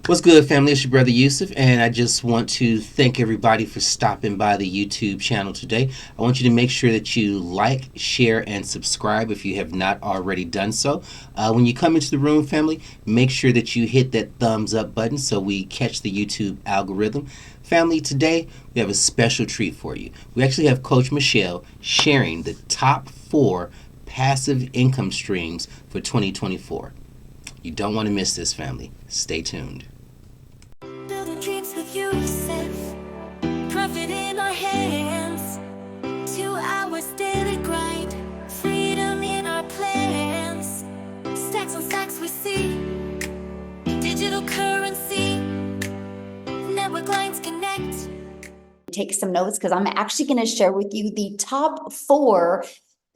What's good, family? It's your brother Yusuf, and I just want to thank everybody for stopping by the YouTube channel today. I want you to make sure that you like, share, and subscribe if you have not already done so. When you come into the room, family, make sure that you hit that thumbs up button so we catch the YouTube algorithm. Family, today we have a special treat for you. We actually have Coach Michelle sharing the top 4 passive income streams for 2024. You don't want to miss this, family. Stay tuned. Building dreams with Yusuf, profit in our hands, 2 hours daily grind, freedom in our plans, stacks on stacks we see, digital currency, network lines connect. Take some notes because I'm actually going to share with you the top four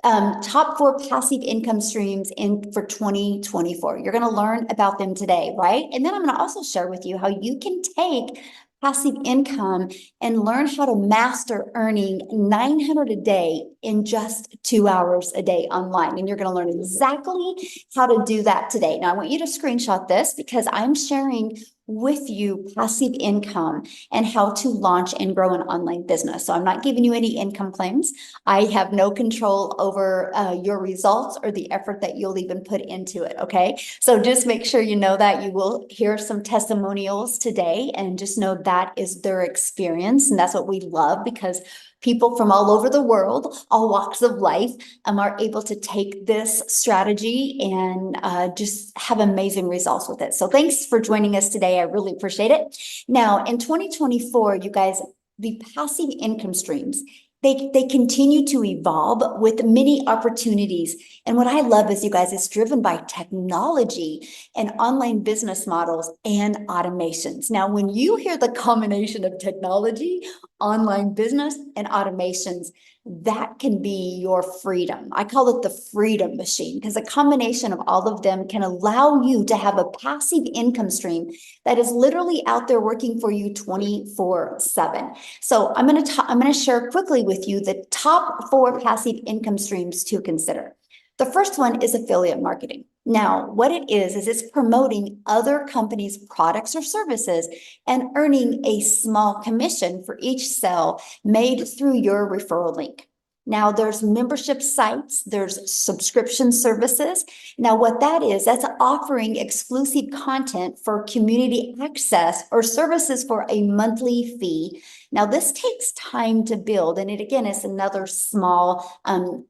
passive income streams for 2024. You're going to learn about them today, right? And then I'm going to also share with you how you can take passive income and learn how to master earning 900 a day in just 2 hours a day online. And you're going to learn exactly how to do that today. Now, I want you to screenshot this because I'm sharing with you passive income and how to launch and grow an online business. So I'm not giving you any income claims. I have no control over your results or the effort that you'll even put into it. Okay. So just make sure you know that. You will hear some testimonials today, and just know that is their experience. And that's what we love, because people from all over the world, all walks of life, are able to take this strategy and just have amazing results with it. So thanks for joining us today. I really appreciate it. Now, in 2024, you guys, the passive income streams, they continue to evolve with many opportunities. And what I love is, you guys, it's driven by technology and online business models and automations. Now, when you hear the combination of technology, online business, and automations, that can be your freedom. I call it the freedom machine, because a combination of all of them can allow you to have a passive income stream that is literally out there working for you 24/7. So I'm going to share quickly with you the top 4 passive income streams to consider. The first one is affiliate marketing. Now, what it is it's promoting other companies' products or services and earning a small commission for each sale made through your referral link. Now, there's membership sites, there's subscription services. Now, what that is, that's offering exclusive content for community access or services for a monthly fee. Now, this takes time to build, and it again is another small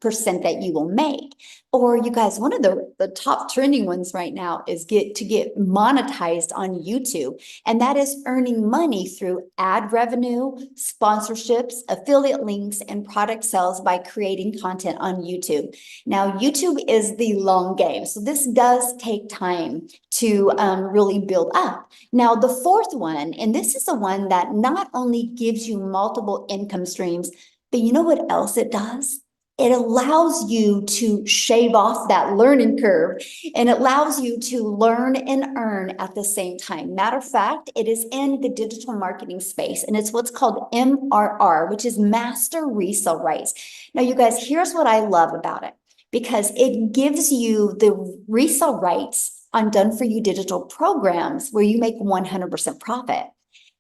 percent that you will make. Or, you guys, one of the top trending ones right now is get monetized on YouTube. And that is earning money through ad revenue, sponsorships, affiliate links, and product sales by creating content on YouTube. Now, YouTube is the long game, so this does take time to really build up. Now, the fourth one, and this is the one that not only gives you multiple income streams, but you know what else it does? It allows you to shave off that learning curve, and it allows you to learn and earn at the same time. Matter of fact, it is in the digital marketing space, and it's what's called MRR, which is Master Resale Rights. Now, you guys, here's what I love about it, because it gives you the resale rights on done for you digital programs where you make 100% profit.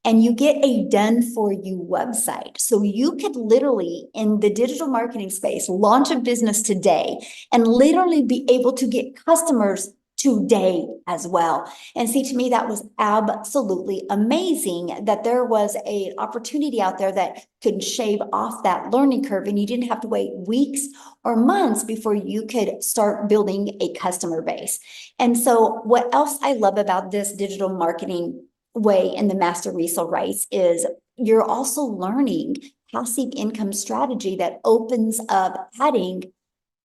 And you get a done for you website. So you could literally, in the digital marketing space, launch a business today and literally be able to get customers today as well. And see, to me, that was absolutely amazing, that there was an opportunity out there that could shave off that learning curve, and you didn't have to wait weeks or months before you could start building a customer base. And so what else I love about this digital marketing way in the Master Resale Rights is you're also learning passive income strategy that opens up adding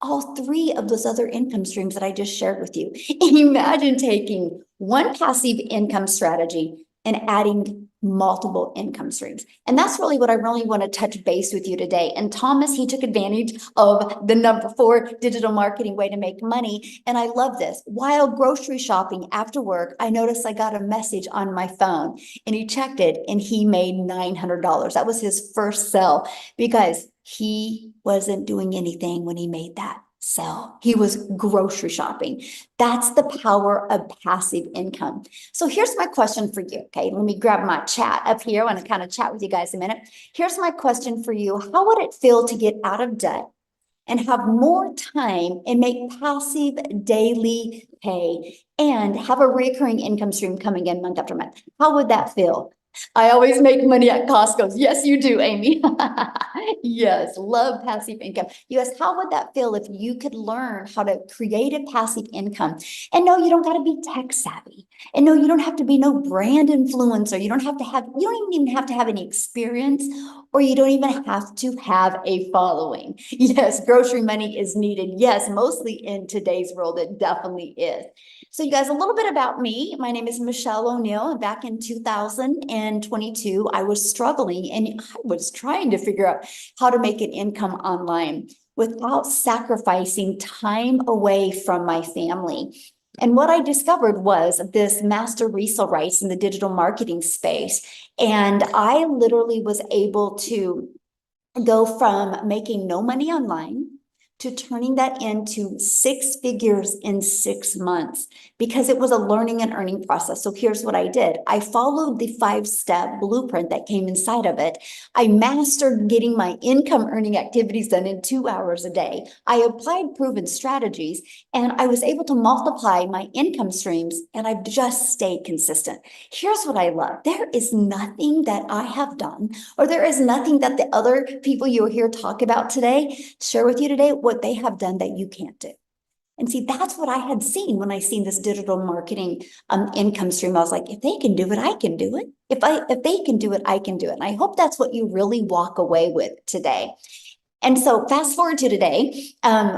all 3 of those other income streams that I just shared with you. Imagine taking one passive income strategy and adding multiple income streams. And that's really what I really want to touch base with you today. And Thomas, he took advantage of the number 4 digital marketing way to make money. And I love this. While grocery shopping after work, I noticed I got a message on my phone, and he checked it and he made $900. That was his first sell, because he wasn't doing anything when he made that. sell. He was grocery shopping. That's the power of passive income. So here's my question for you. Okay, let me grab my chat up here. I want to kind of chat with you guys a minute. Here's my question for you. How would it feel to get out of debt and have more time and make passive daily pay and have a recurring income stream coming in month after month? How would that feel? I always make money at Costco's. Yes, you do, Amy. Yes, love passive income. Yes, how would that feel if you could learn how to create a passive income? And no, you don't got to be tech savvy. And no, you don't have to be no brand influencer. You don't even have to have any experience, or you don't even have to have a following. Yes, grocery money is needed. Yes, mostly in today's world, it definitely is. So you guys, a little bit about me. My name is Michelle O'Neill, and back in 2022, I was struggling and I was trying to figure out how to make an income online without sacrificing time away from my family. And what I discovered was this master resale rights in the digital marketing space. And I literally was able to go from making no money online to turning that into 6 figures in 6 months, because it was a learning and earning process. So here's what I did. I followed the 5-step blueprint that came inside of it. I mastered getting my income earning activities done in 2 hours a day. I applied proven strategies, and I was able to multiply my income streams, and I've just stayed consistent. Here's what I love. There is nothing that I have done, or there is nothing that the other people you'll hear talk about today, share with you today, what they have done that you can't do. And see, that's what I had seen when I seen this digital marketing income stream. I was like, if they can do it, I can do it. If they can do it, I can do it. And I hope that's what you really walk away with today. And so fast forward to today,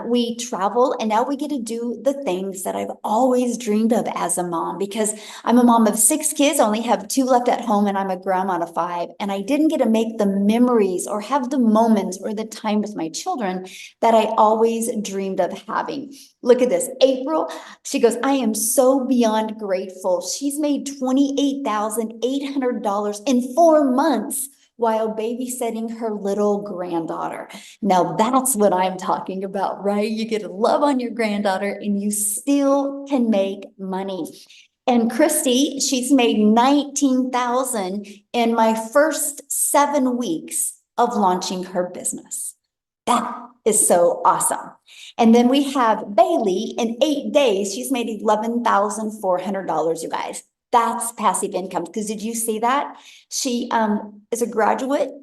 we travel, and now we get to do the things that I've always dreamed of as a mom, because I'm a mom of 6 kids, I only have 2 left at home, and I'm a grandma of 5. And I didn't get to make the memories or have the moments or the time with my children that I always dreamed of having. Look at this, April, she goes, I am so beyond grateful. She's made $28,800 in 4 months while babysitting her little granddaughter. Now that's what I'm talking about, right? You get to love on your granddaughter and you still can make money. And Christy, she's made $19,000 in my first 7 weeks of launching her business. That is so awesome. And then we have Bailey, in 8 days, she's made $11,400, you guys. That's passive income. Because did you see that? She is a graduate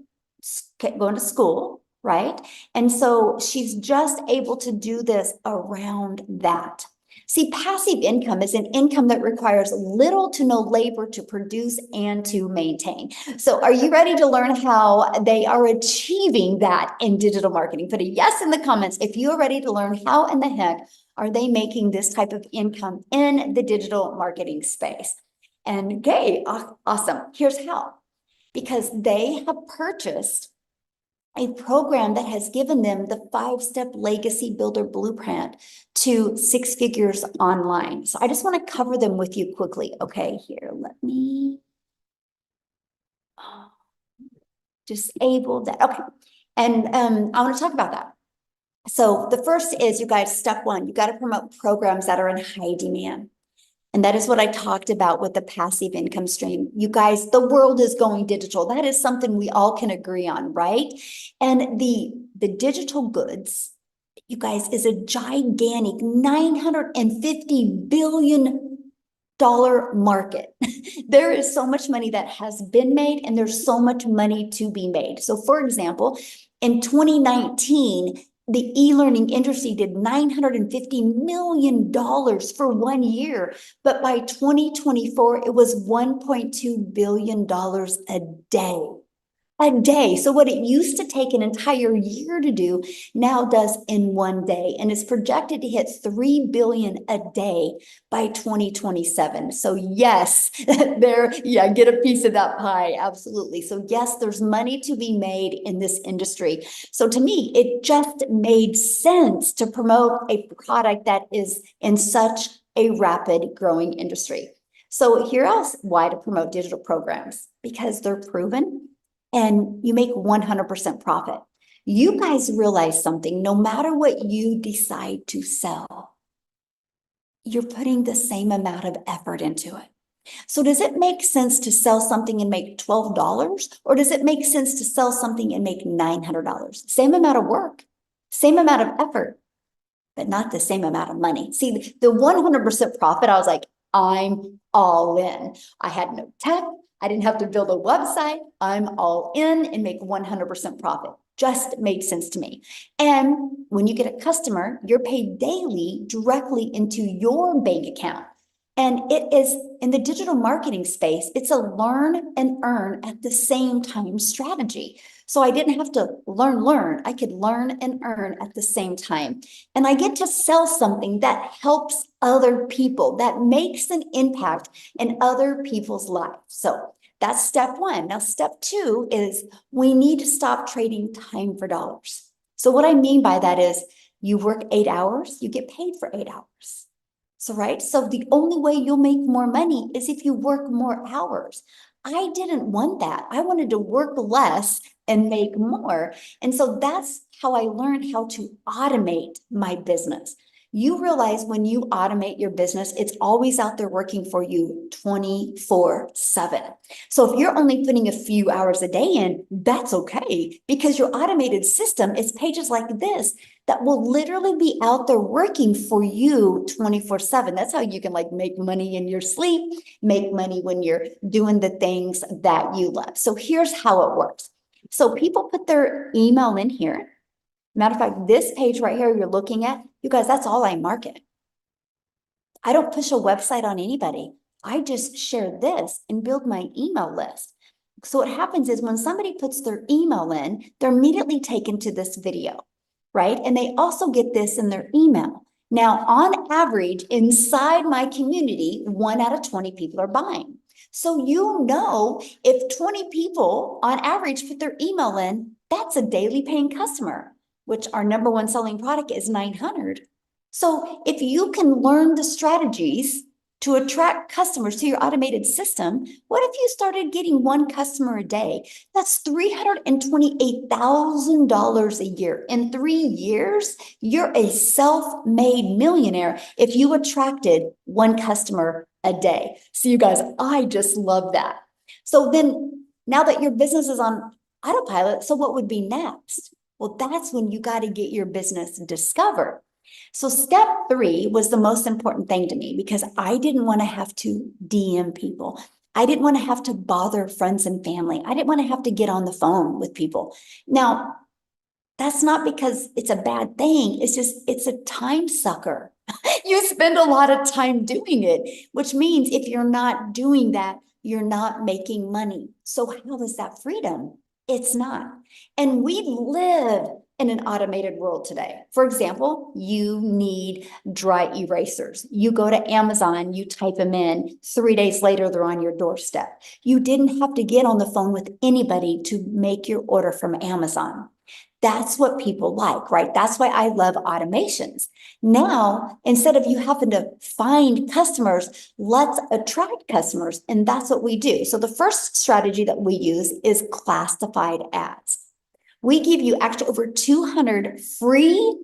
going to school, right? And so she's just able to do this around that. See, passive income is an income that requires little to no labor to produce and to maintain. So are you ready to learn how they are achieving that in digital marketing? Put a yes in the comments if you are ready to learn how in the heck are they making this type of income in the digital marketing space. And okay, awesome. Here's how. Because they have purchased a program that has given them the 5-step legacy builder blueprint to 6 figures online. So I just want to cover them with you quickly. Okay, here, let me disable that. Okay, and I want to talk about that. So the first is, you guys, step 1, you got to promote programs that are in high demand. And that is what I talked about with the passive income stream. You guys, the world is going digital. That is something we all can agree on, right? And the digital goods, you guys, is a gigantic $950 billion market. There is so much money that has been made, and there's so much money to be made. So for example, in 2019, the e-learning industry did $950 million for 1 year, but by 2024, it was $1.2 billion a day. A day. So what it used to take an entire year to do now does in 1 day, and is projected to hit $3 billion a day by 2027. So yes, get a piece of that pie. Absolutely. So yes, there's money to be made in this industry. So to me, it just made sense to promote a product that is in such a rapid growing industry. So here else, why to promote digital programs? Because they're proven. And you make 100% profit. You guys realize something, no matter what you decide to sell, you're putting the same amount of effort into it. So does it make sense to sell something and make $12? Or does it make sense to sell something and make $900? Same amount of work, same amount of effort, but not the same amount of money. See, the 100% profit, I was like, I'm all in. I had no tech. I didn't have to build a website. I'm all in and make 100% profit. Just made sense to me. And when you get a customer, you're paid daily directly into your bank account. And it is in the digital marketing space, it's a learn and earn at the same time strategy. So I didn't have to learn. I could learn and earn at the same time. And I get to sell something that helps other people, that makes an impact in other people's lives. So that's step one. Now, step two is we need to stop trading time for dollars. So what I mean by that is you work 8 hours, you get paid for 8 hours. So, right? So the only way you'll make more money is if you work more hours. I didn't want that. I wanted to work less and make more. And so that's how I learned how to automate my business. You realize when you automate your business, it's always out there working for you 24/7. So if you're only putting a few hours a day in, that's okay, because your automated system is pages like this that will literally be out there working for you 24/7. That's how you can like make money in your sleep, make money when you're doing the things that you love. So here's how it works. So people put their email in here. Matter of fact, this page right here you're looking at, you guys, that's all I market. I don't push a website on anybody. I just share this and build my email list. So what happens is when somebody puts their email in, they're immediately taken to this video, right? And they also get this in their email. Now, on average, inside my community, 1 out of 20 people are buying. So you know, if 20 people on average put their email in, that's a daily paying customer, which our number one selling product is 900. So if you can learn the strategies to attract customers to your automated system, what if you started getting one customer a day? That's $328,000 a year. In 3 years, you're a self-made millionaire if you attracted one customer a day. So you guys, I just love that. So then now that your business is on autopilot, so what would be next? Well, that's when you got to get your business discovered. So step 3 was the most important thing to me because I didn't want to have to DM people. I didn't want to have to bother friends and family. I didn't want to have to get on the phone with people. Now, that's not because it's a bad thing. It's just, it's a time sucker. You spend a lot of time doing it, which means if you're not doing that, you're not making money. So how is that freedom? It's not. And we live in an automated world today. For example, you need dry erasers. You go to Amazon, you type them in, 3 days later, they're on your doorstep. You didn't have to get on the phone with anybody to make your order from Amazon. That's what people like, right? That's why I love automations. Now, instead of you having to find customers, let's attract customers. And that's what we do. So the first strategy that we use is classified ads. We give you actually over 200 free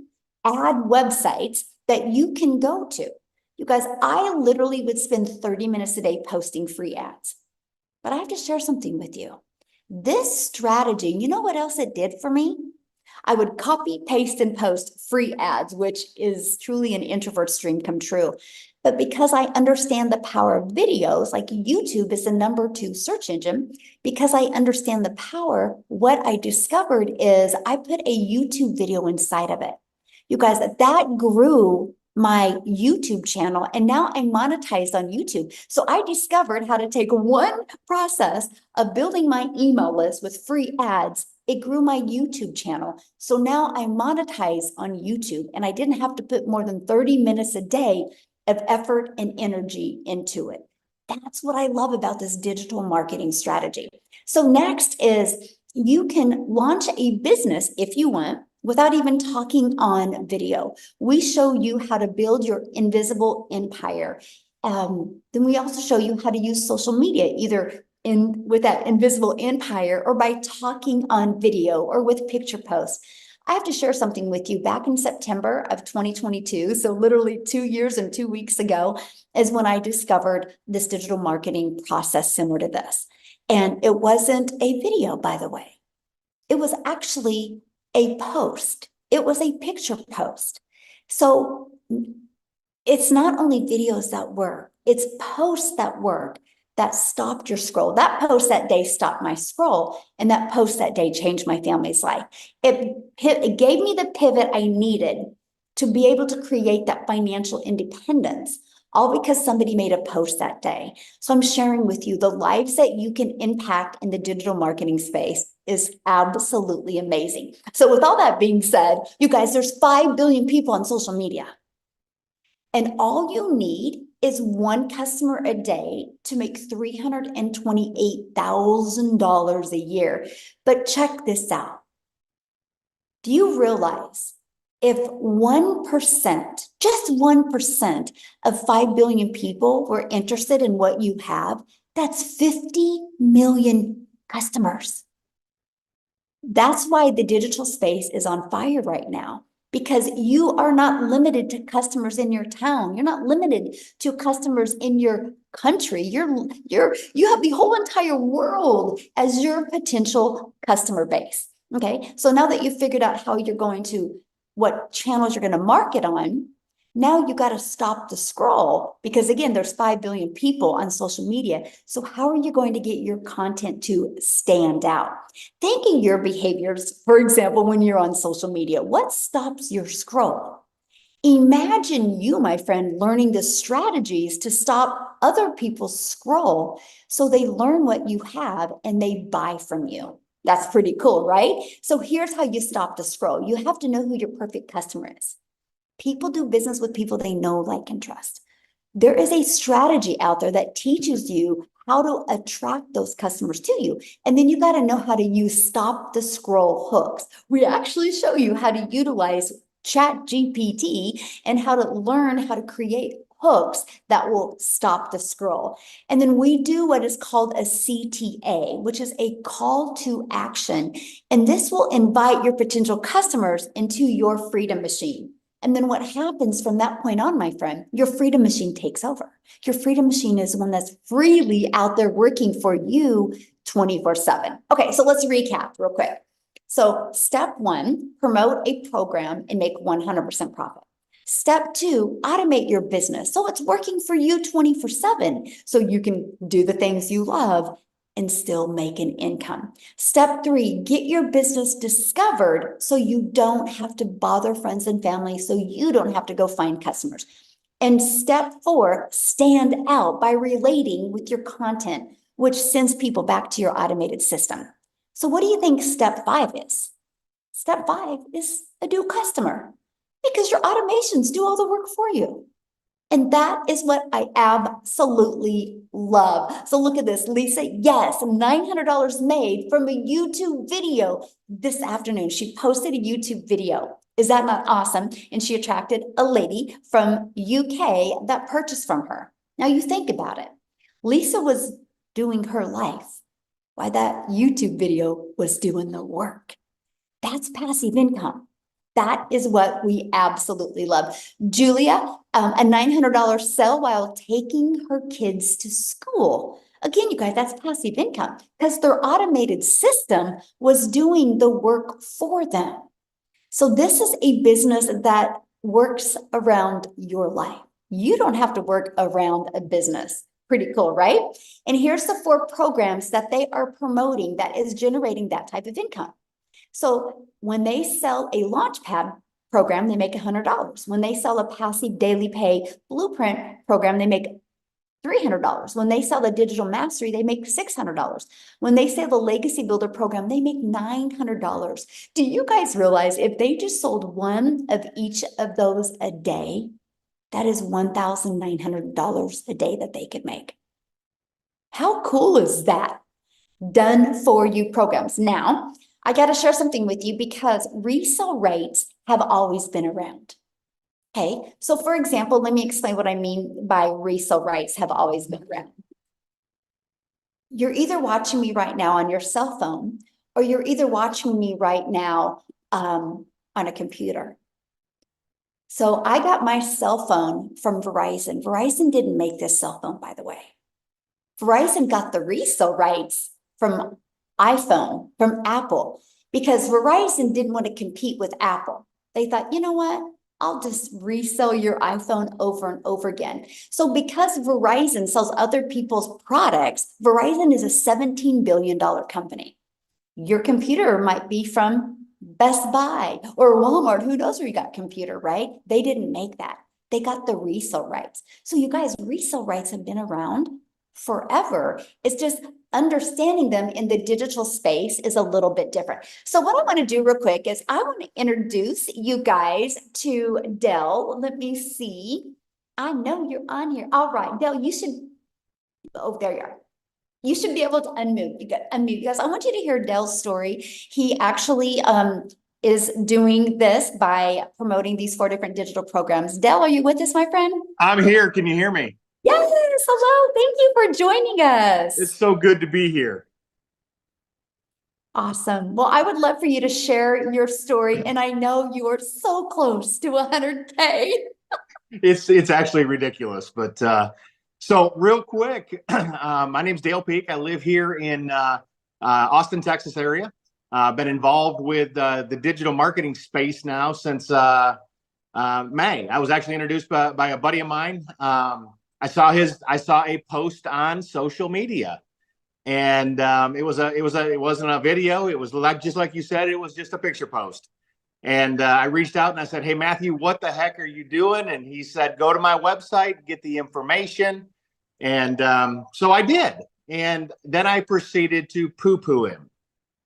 ad websites that you can go to. You guys, I literally would spend 30 minutes a day posting free ads. But I have to share something with you. This strategy, you know what else it did for me? I would copy, paste, and post free ads, which is truly an introvert's dream come true. But because I understand the power of videos, like YouTube is the number 2 search engine, because I understand the power, what I discovered is I put a YouTube video inside of it. You guys, that grew my YouTube channel, and now I'm monetized on YouTube. So I discovered how to take one process of building my email list with free ads. It grew my YouTube channel. So now I monetize on YouTube, and I didn't have to put more than 30 minutes a day of effort and energy into it. That's what I love about this digital marketing strategy. So next is you can launch a business if you want without even talking on video. We show you how to build your invisible empire. Then we also show you how to use social media, either in with that invisible empire, or by talking on video or with picture posts. I have to share something with you. Back in September of 2022, so literally 2 years and 2 weeks ago, is when I discovered this digital marketing process similar to this. And it wasn't a video, by the way. It was actually a post. It was a picture post. So it's not only videos that work, it's posts that work that stopped your scroll. That post that day stopped my scroll, and that post that day changed my family's life. It gave me the pivot I needed to be able to create that financial independence, all because somebody made a post that day. So I'm sharing with you the lives that you can impact in the digital marketing space is absolutely amazing. So with all that being said, you guys, there's 5 billion people on social media. And all you need is one customer a day to make $328,000 a year. But check this out. Do you realize if 1%, just 1% of 5 billion people were interested in what you have, that's 50 million customers. That's why the digital space is on fire right now, because you are not limited to customers in your town. You're not limited to customers in your country. You have the whole entire world as your potential customer base. Okay, so now that you've figured out how you're going to, what channels you're going to market on, now you got to stop the scroll, because again, there's 5 billion people on social media. So how are you going to get your content to stand out? Thinking your behaviors, for example, when you're on social media, what stops your scroll? Imagine you, my friend, learning the strategies to stop other people's scroll so they learn what you have and they buy from you. That's pretty cool, right? So here's how you stop the scroll. You have to know who your perfect customer is. People do business with people they know, like, and trust. There is a strategy out there that teaches you how to attract those customers to you. And then you got to know how to use stop the scroll hooks. We actually show you how to utilize ChatGPT and how to learn how to create hooks that will stop the scroll. And then we do what is called a CTA, which is a call to action. And this will invite your potential customers into your freedom machine. And then what happens from that point on, my friend, your freedom machine takes over. Your freedom machine is one that's freely out there working for you 24/7. Okay, so let's recap real quick. So step 1, promote a program and make 100% profit. Step 2, automate your business so it's working for you 24/7, so you can do the things you love and still make an income. Step 3, get your business discovered so you don't have to bother friends and family, so you don't have to go find customers. And step 4, stand out by relating with your content, which sends people back to your automated system. So what do you think step 5 is? Step 5 is a new customer, because your automations do all the work for you. And that is what I absolutely love. So look at this, Lisa. Yes, $900 made from a YouTube video this afternoon. She posted a YouTube video. Is that not awesome? And she attracted a lady from UK that purchased from her. Now you think about it. Lisa was doing her life while that YouTube video was doing the work. That's passive income. That is what we absolutely love. Julia, a $900 sell while taking her kids to school. Again, you guys, that's passive income because their automated system was doing the work for them. So this is a business that works around your life. You don't have to work around a business. Pretty cool, right? And here's the 4 programs that they are promoting that is generating that type of income. So when they sell a Launchpad program, they make $100. When they sell a passive daily pay blueprint program, they make $300. When they sell a digital mastery, they make $600. When they sell the legacy builder program, they make $900. Do you guys realize if they just sold one of each of those a day, that is $1,900 a day that they could make? How cool is that? Done for you programs. Now, I got to share something with you because resale rates have always been around. Okay, so for example, let me explain what I mean by resale rates have always been around. You're either watching me right now on your cell phone, or you're either watching me right now on a computer. So I got my cell phone from Verizon. Verizon didn't make this cell phone, by the way. Verizon got the resale rights from iPhone, from Apple, because Verizon didn't want to compete with Apple. They thought, you know what? I'll just resell your iPhone over and over again. So because Verizon sells other people's products, Verizon is a $17 billion company. Your computer might be from Best Buy or Walmart. Who knows where you got computer, right? They didn't make that. They got the resale rights. So you guys, resale rights have been around forever. It's just understanding them in the digital space is a little bit different. So what I want to do real quick is I want to introduce you guys to Dell. Let me see. I know you're on here. All right, Dell, you should, oh, there you are. You should be able to unmute. You guys. I want you to hear Dell's story. He actually is doing this by promoting these 4 different digital programs. Dell, are you with us, my friend? I'm here. Can you hear me? Yes, hello. Thank you for joining us. It's so good to be here. Awesome. Well, I would love for you to share your story, and I know you are so close to 100K. It's actually ridiculous, but so real quick, my name's Dale Peak. I live here in Austin, Texas area. Been involved with the digital marketing space now since May. I was actually introduced by a buddy of mine. I saw a post on social media, and it wasn't a video. It was just like you said. It was just a picture post. And I reached out and I said, "Hey, Matthew, what the heck are you doing?" And he said, "Go to my website, get the information." And so I did. And then I proceeded to poo-poo him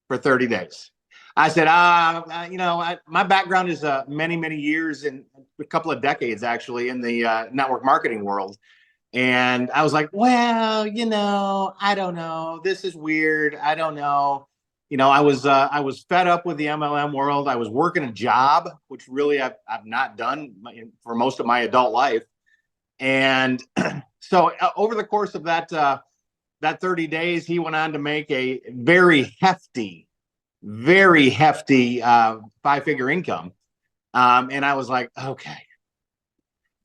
for 30 days. I said, my background is many, many years and a couple of decades, actually, in the network marketing world. And I was like, well, I don't know. This is weird. I don't know. I was fed up with the MLM world. I was working a job, which really I've not done for most of my adult life. And so over the course of that 30 days, he went on to make a very hefty 5-figure income. And I was like, okay.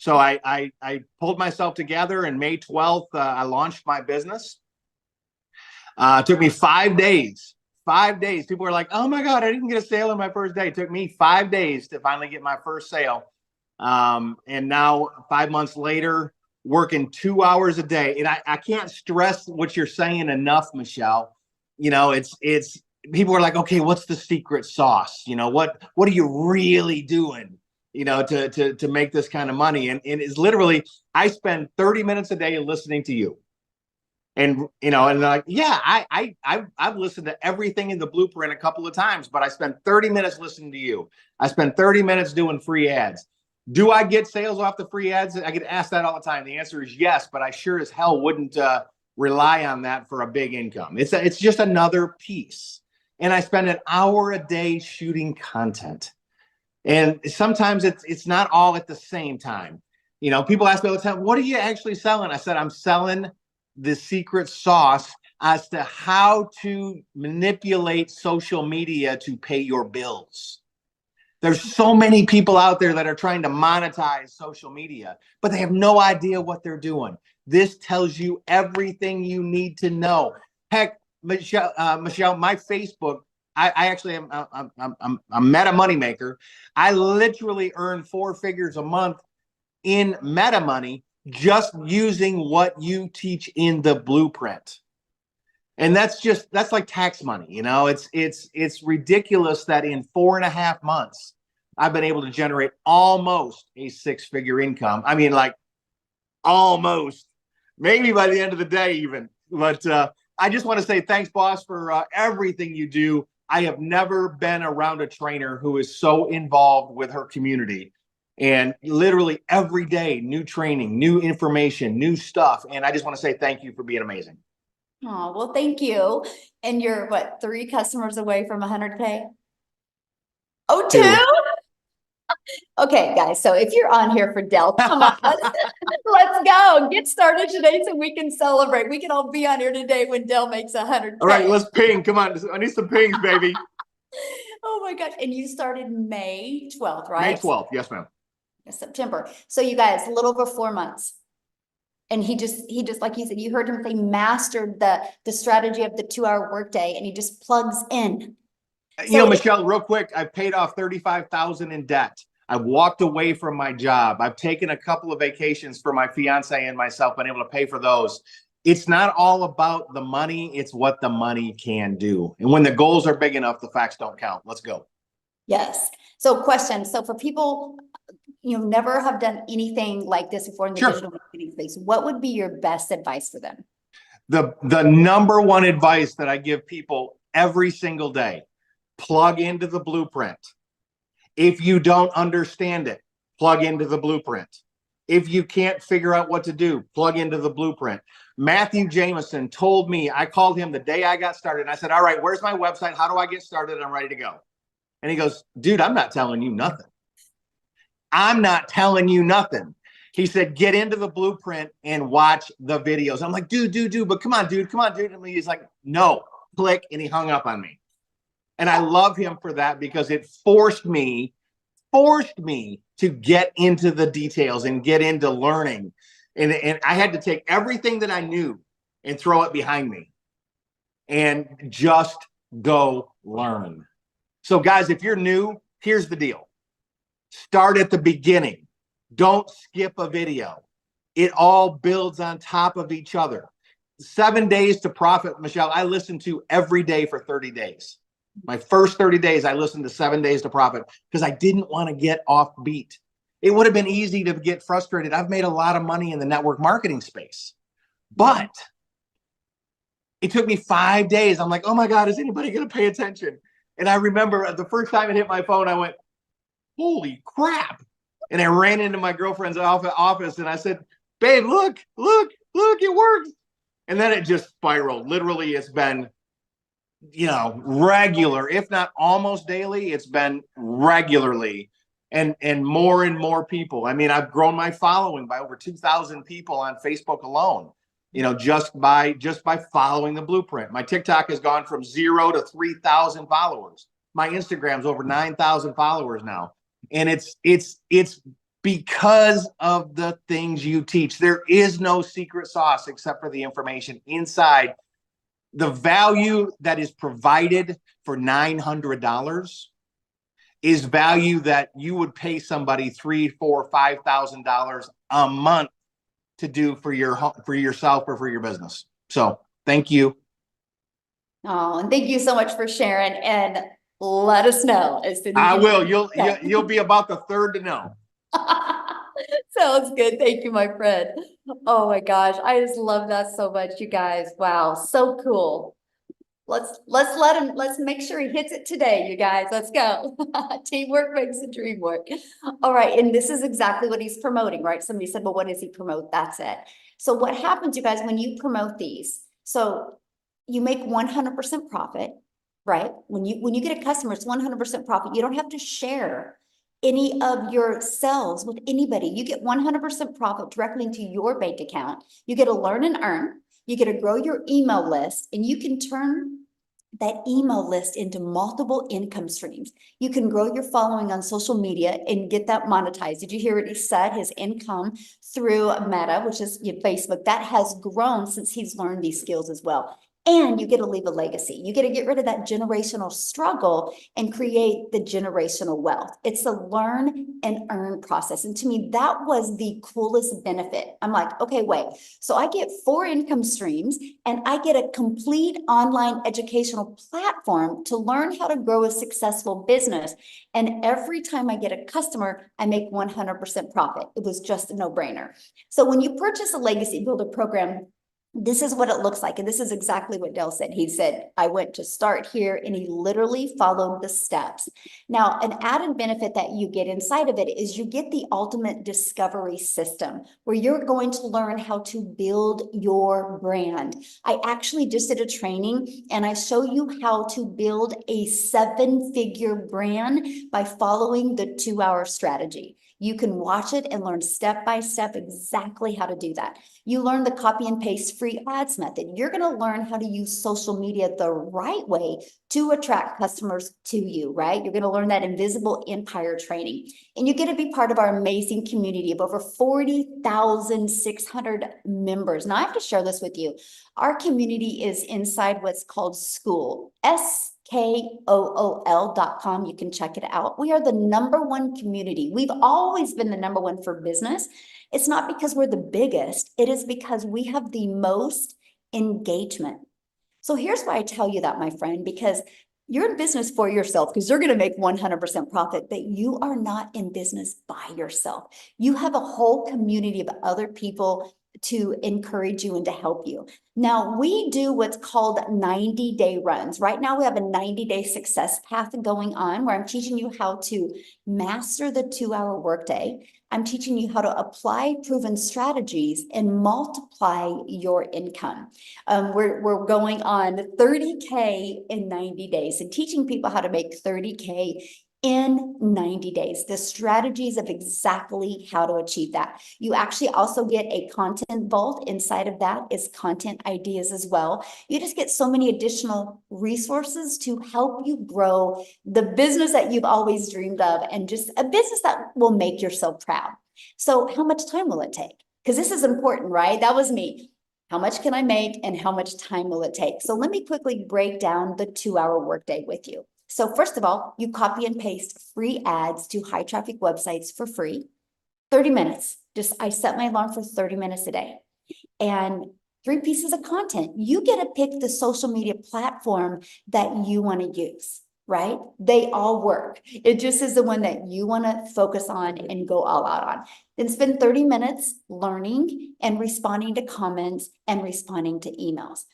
So I pulled myself together, and May 12th, I launched my business. It took me 5 days. 5 days. People were like, "Oh my God, I didn't get a sale on my first day." It took me 5 days to finally get my first sale. And now 5 months later, working 2 hours a day. And I can't stress what you're saying enough, Michelle. It's people are like, "Okay, what's the secret sauce? What are you really doing, to make this kind of money?" And it's literally, I spend 30 minutes a day listening to you. And like, yeah, I've listened to everything in the blueprint a couple of times, but I spent 30 minutes listening to you. I spent 30 minutes doing free ads. Do I get sales off the free ads? I get asked that all the time. The answer is yes, but I sure as hell wouldn't rely on that for a big income. It's just another piece. And I spend an hour a day shooting content. And sometimes it's not all at the same time. People ask me all the time, "What are you actually selling?" I said, "I'm selling the secret sauce as to how to manipulate social media to pay your bills." There's so many people out there that are trying to monetize social media, but they have no idea what they're doing. This tells you everything you need to know. Heck, Michelle, my Facebook, I actually am a Meta moneymaker. I literally earn 4 figures a month in Meta money just using what you teach in the blueprint. And that's like tax money. It's ridiculous that in 4.5 months, I've been able to generate almost a 6-figure income. I mean, like almost, maybe by the end of the day even. But I just want to say thanks, boss, for everything you do. I have never been around a trainer who is so involved with her community. And literally every day, new training, new information, new stuff. And I just want to say thank you for being amazing. Oh, well, thank you. And you're what, 3 customers away from 100K? Oh, 2? Okay, guys, so if you're on here for Dell, come on, let's go. Get started today so we can celebrate. We can all be on here today when Dell makes 100K. All right, let's ping. Come on. I need some pings, baby. Oh my gosh. And you started May 12th, right? May 12th. Yes, ma'am. September. So you guys, a little over 4 months. And he just, like you said, you heard him say, mastered the strategy of the 2-hour workday, and he just plugs in. You know, Michelle, real quick, I've paid off $35,000 in debt. I've walked away from my job. I've taken a couple of vacations for my fiance and myself, been able to pay for those. It's not all about the money. It's what the money can do. And when the goals are big enough, the facts don't count. Let's go. Yes. So question. So for people, never have done anything like this before in the digital marketing space, what would be your best advice for them? The number one advice that I give people every single day, plug into the blueprint. If you don't understand it, plug into the blueprint. If you can't figure out what to do, plug into the blueprint. Matthew Jameson told me, I called him the day I got started. And I said, all right, where's my website? How do I get started? I'm ready to go. And he goes, dude, I'm not telling you nothing. I'm not telling you nothing. He said, get into the blueprint and watch the videos. I'm like, dude, but come on, dude. And he's like, no, click. And he hung up on me. And I love him for that, because it forced me to get into the details and get into learning. And I had to take everything that I knew and throw it behind me and just go learn. So guys, if you're new, here's the deal. Start at the beginning. Don't skip a video. It all builds on top of each other. 7 days to profit, Michelle, I listened to every day for 30 days. My first 30 days, I listened to 7 days to profit because I didn't want to get off beat. It would have been easy to get frustrated. I've made a lot of money in the network marketing space, but it took me 5 days. I'm like, oh my God, is anybody going to pay attention? And I remember the first time it hit my phone, I went, holy crap. And I ran into my girlfriend's office and I said, babe, look, it works. And then it just spiraled. Literally, it's been, regular, if not almost daily, it's been regularly and more people. I mean, I've grown my following by over 2,000 people on Facebook alone, just by following the blueprint. My TikTok has gone from 0 to 3,000 followers. My Instagram's over 9,000 followers now. And it's because of the things you teach. There is no secret sauce except for the information inside. The value that is provided for $900 is value that you would pay somebody $3,000, $4,000, $5,000 a month to do for yourself or for your business. So thank you. Oh, and thank you so much for sharing, and let us know as soon as I will. You'll be about the third to know. Sounds good. Thank you, my friend. Oh my gosh. I just love that so much, you guys. Wow. So cool. Let's make sure he hits it today, you guys. Let's go. Teamwork makes the dream work. All right. And this is exactly what he's promoting, right? Somebody said, well, what does he promote? That's it. So what happens, you guys, when you promote these? So you make 100% profit, right? When you get a customer, it's 100% profit. You don't have to share any of your sales with anybody. You get 100% profit directly into your bank account. You get to learn and earn. You get to grow your email list, and you can turn that email list into multiple income streams. You can grow your following on social media and get that monetized. Did you hear what he said? His income through Meta, which is Facebook, that has grown since he's learned these skills as well. And you get to leave a legacy. You get to get rid of that generational struggle and create the generational wealth. It's a learn and earn process. And to me, that was the coolest benefit. I'm like, okay, wait. So I get 4 income streams and I get a complete online educational platform to learn how to grow a successful business. And every time I get a customer, I make 100% profit. It was just a no-brainer. So when you purchase a legacy builder program, This is what it looks like. And this is exactly what Dale said. He said, I went to start here, and he literally followed the steps. Now, an added benefit that you get inside of it is you get the ultimate discovery system where you're going to learn how to build your brand. I actually just did a training and I show you how to build a 7-figure brand by following the 2-hour strategy. You can watch it and learn step by step exactly how to do that. You learn the copy and paste free ads method. You're going to learn how to use social media the right way to attract customers to you, right? You're going to learn that invisible empire training. And you get to be part of our amazing community of over 40,600 members. Now, I have to share this with you. Our community is inside what's called Skool, SKOOL.com. You can check it out. We are the #1 community. We've always been the #1 for business. It's not because we're the biggest. It is because we have the most engagement. So here's why I tell you that, my friend, because you're in business for yourself, because you're going to make 100% profit, but you are not in business by yourself. You have a whole community of other people to encourage you and to help you. Now, we do what's called 90-day runs. Right now, we have a 90-day success path going on where I'm teaching you how to master the 2-hour workday. I'm teaching you how to apply proven strategies and multiply your income. We're going on 30K in 90 days and teaching people how to make 30K in 90 days, the strategies of exactly how to achieve that. You actually also get a content vault. Inside of that is content ideas as well. You just get so many additional resources to help you grow the business that you've always dreamed of, and just a business that will make yourself proud. So how much time will it take? Because this is important, right? That was me. How much can I make and how much time will it take? So let me quickly break down the 2-hour workday with you. So first of all, you copy and paste free ads to high traffic websites for free. 30 minutes. I set my alarm for 30 minutes a day. And 3 pieces of content. You get to pick the social media platform that you want to use, right? They all work. It just is the one that you want to focus on and go all out on. Then spend 30 minutes learning and responding to comments and responding to emails.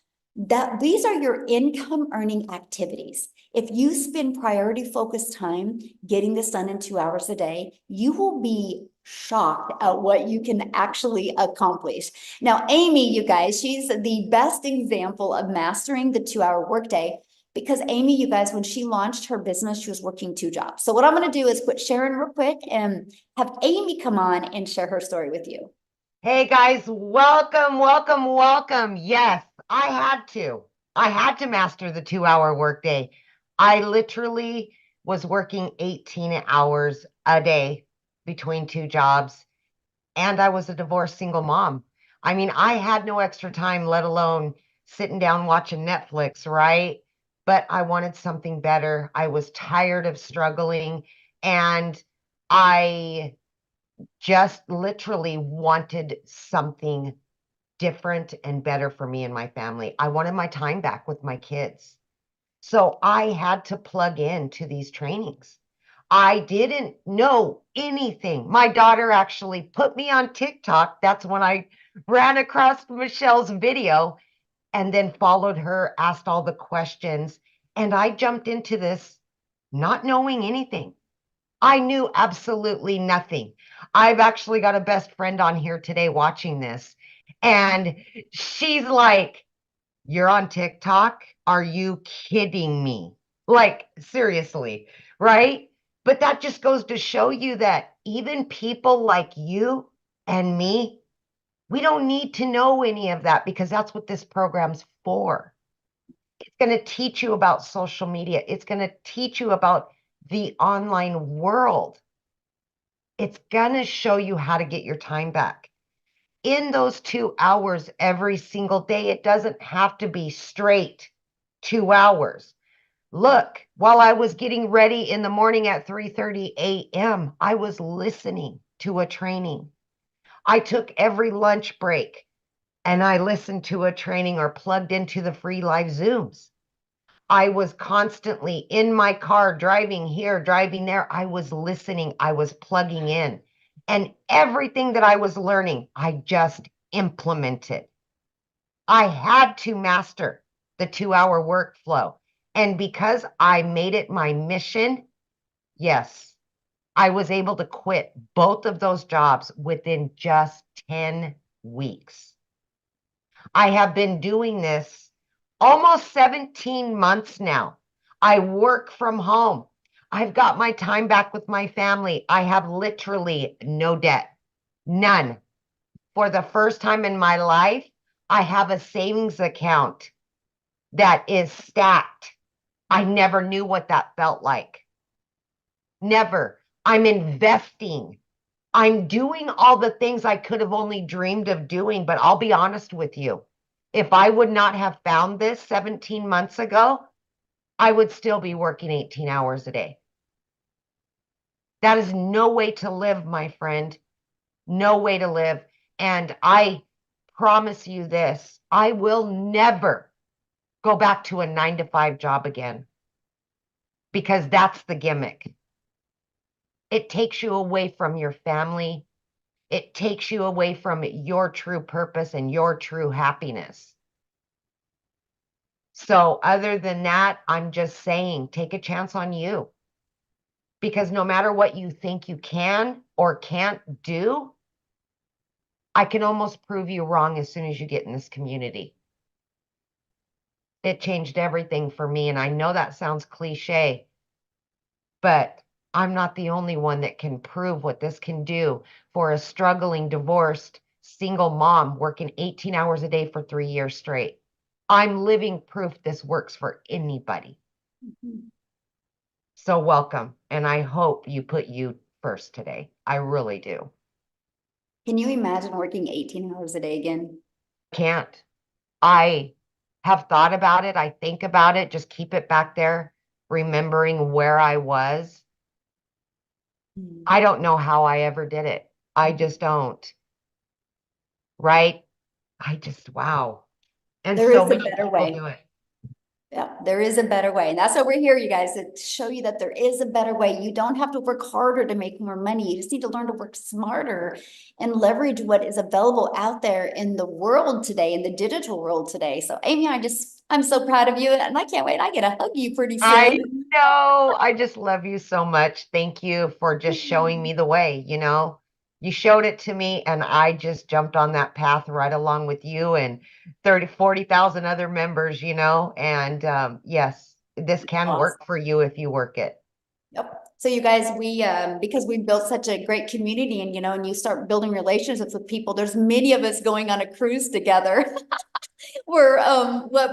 These are your income earning activities. If you spend priority focused time getting this done in 2 hours a day, you will be shocked at what you can actually accomplish. Now, Amy, you guys, she's the best example of mastering the 2-hour workday, because Amy, you guys, when she launched her business, she was working 2 jobs. So what I'm going to do is quit sharing real quick and have Amy come on and share her story with you. Hey guys, welcome, welcome, welcome. Yes, I had to master the 2-hour workday. I literally was working 18 hours a day between 2 jobs, and I was a divorced single mom. I mean, I had no extra time, let alone sitting down watching Netflix, right? But I wanted something better. I was tired of struggling, and I just literally wanted something different and better for me and my family. I wanted my time back with my kids. So I had to plug into these trainings. I didn't know anything. My daughter actually put me on TikTok. That's when I ran across Michelle's video and then followed her, asked all the questions, and I jumped into this not knowing anything. I knew absolutely nothing. I've actually got a best friend on here today watching this, and she's like, "You're on TikTok? Are you kidding me?" Like, seriously, right? But that just goes to show you that even people like you and me, we don't need to know any of that, because that's what this program's for. It's going to teach you about social media. It's going to teach you about the online world. It's going to show you how to get your time back. In those 2 hours every single day, it doesn't have to be straight 2 hours. Look, while I was getting ready in the morning at 3:30 a.m., I was listening to a training. I took every lunch break and I listened to a training or plugged into the free live Zooms. I was constantly in my car, driving here, driving there. I was listening. I was plugging in. And everything that I was learning, I just implemented. I had to master the 2-hour workflow. And because I made it my mission, yes, I was able to quit both of those jobs within just 10 weeks. I have been doing this almost 17 months now. I work from home. I've got my time back with my family. I have literally no debt, none. For the first time in my life, I have a savings account that is stacked. I never knew what that felt like. Never. I'm investing. I'm doing all the things I could have only dreamed of doing, but I'll be honest with you. If I would not have found this 17 months ago, I would still be working 18 hours a day. That is no way to live, my friend. No way to live. And I promise you this, I will never go back to a 9-to-5 job again, because that's the gimmick. It takes you away from your family. It takes you away from your true purpose and your true happiness. So other than that, I'm just saying, take a chance on you. Because no matter what you think you can or can't do, I can almost prove you wrong as soon as you get in this community. It changed everything for me. And I know that sounds cliche, but I'm not the only one that can prove what this can do for a struggling, divorced, single mom working 18 hours a day for 3 years straight. I'm living proof this works for anybody. So welcome. And I hope you put you first today. I really do. Can you imagine working 18 hours a day again? Can't. I have thought about it. I think about it. Just keep it back there, remembering where I was. I don't know how I ever did it. I just don't. Right? Wow. And There so is a many better people way. do it. Yeah, there is a better way. And that's why we're here, you guys, to show you that there is a better way. You don't have to work harder to make more money. You just need to learn to work smarter and leverage what is available out there in the world today, in the digital world today. So Amy, I'm so proud of you, and I can't wait. I get to hug you pretty I soon. know. I just love you so much. Thank you for just showing me the way, you know. You showed it to me and I just jumped on that path right along with you and 40,000 other members, you know. And yes, this can Awesome. work for you if you work it. Yep. So you guys, because we built such a great community, and and you start building relationships with people, there's many of us going on a cruise together. We're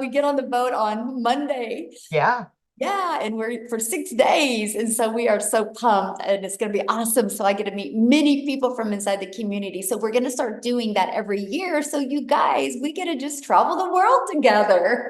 we get on the boat on Monday. Yeah. Yeah, and we're for 6 days. And so we are so pumped, and it's going to be awesome. So I get to meet many people from inside the community. So we're going to start doing that every year. So you guys, we get to just travel the world together.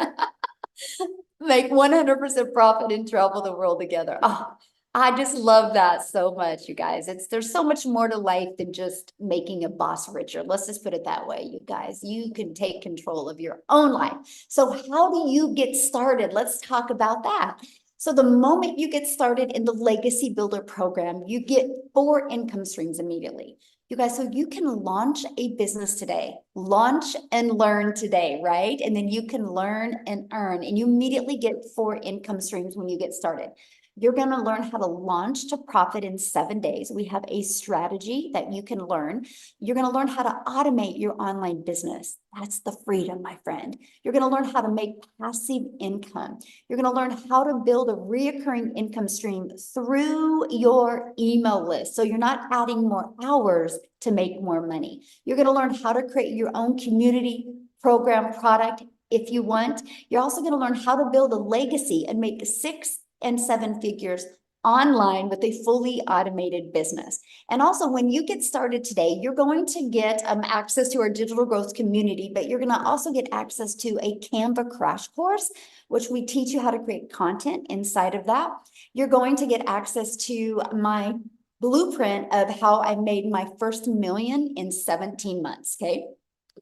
Make 100% profit and travel the world together. Oh, I just love that so much, you guys. There's so much more to life than just making a boss richer. Let's just put it that way, you guys. You can take control of your own life. So how do you get started? Let's talk about that. So the moment you get started in the Legacy Builder program, you get 4 income streams immediately. You guys, so you can launch a business today, launch and learn today, right? And then you can learn and earn, and you immediately get 4 income streams when you get started. You're going to learn how to launch to profit in 7 days. We have a strategy that you can learn. You're going to learn how to automate your online business. That's the freedom, my friend. You're going to learn how to make passive income. You're going to learn how to build a reoccurring income stream through your email list. So you're not adding more hours to make more money. You're going to learn how to create your own community program product if you want. You're also going to learn how to build a legacy and make 6 and 7 figures online with a fully automated business. And also, when you get started today, you're going to get access to our digital growth community, but you're going to also get access to a Canva crash course, which we teach you how to create content inside of that. You're going to get access to my blueprint of how I made my first $1 million in 17 months. Okay.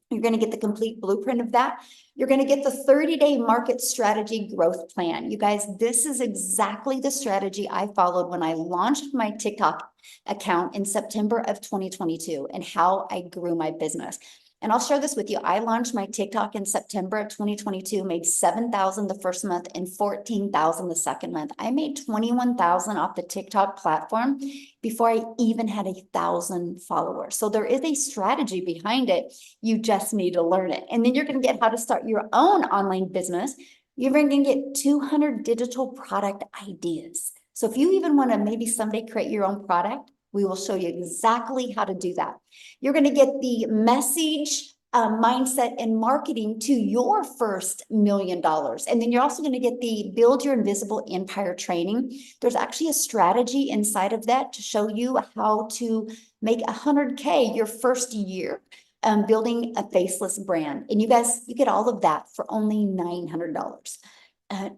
You're going to get the complete blueprint of that. You're going to get the 30-day market strategy growth plan. You guys, this is exactly the strategy I followed when I launched my TikTok account in September of 2022 and how I grew my business. And I'll share this with you. I launched my TikTok in September of 2022, made 7,000 the first month and 14,000 the second month. I made 21,000 off the TikTok platform before I even had 1,000 followers. So there is a strategy behind it. You just need to learn it. And then you're going to get how to start your own online business. You're going to get 200 digital product ideas. So if you even want to maybe someday create your own product, we will show you exactly how to do that. You're going to get the message, mindset, and marketing to your first $1 million. And then you're also going to get the Build Your Invisible Empire training. There's actually a strategy inside of that to show you how to make 100K your first year, building a faceless brand. And you guys, you get all of that for only $900.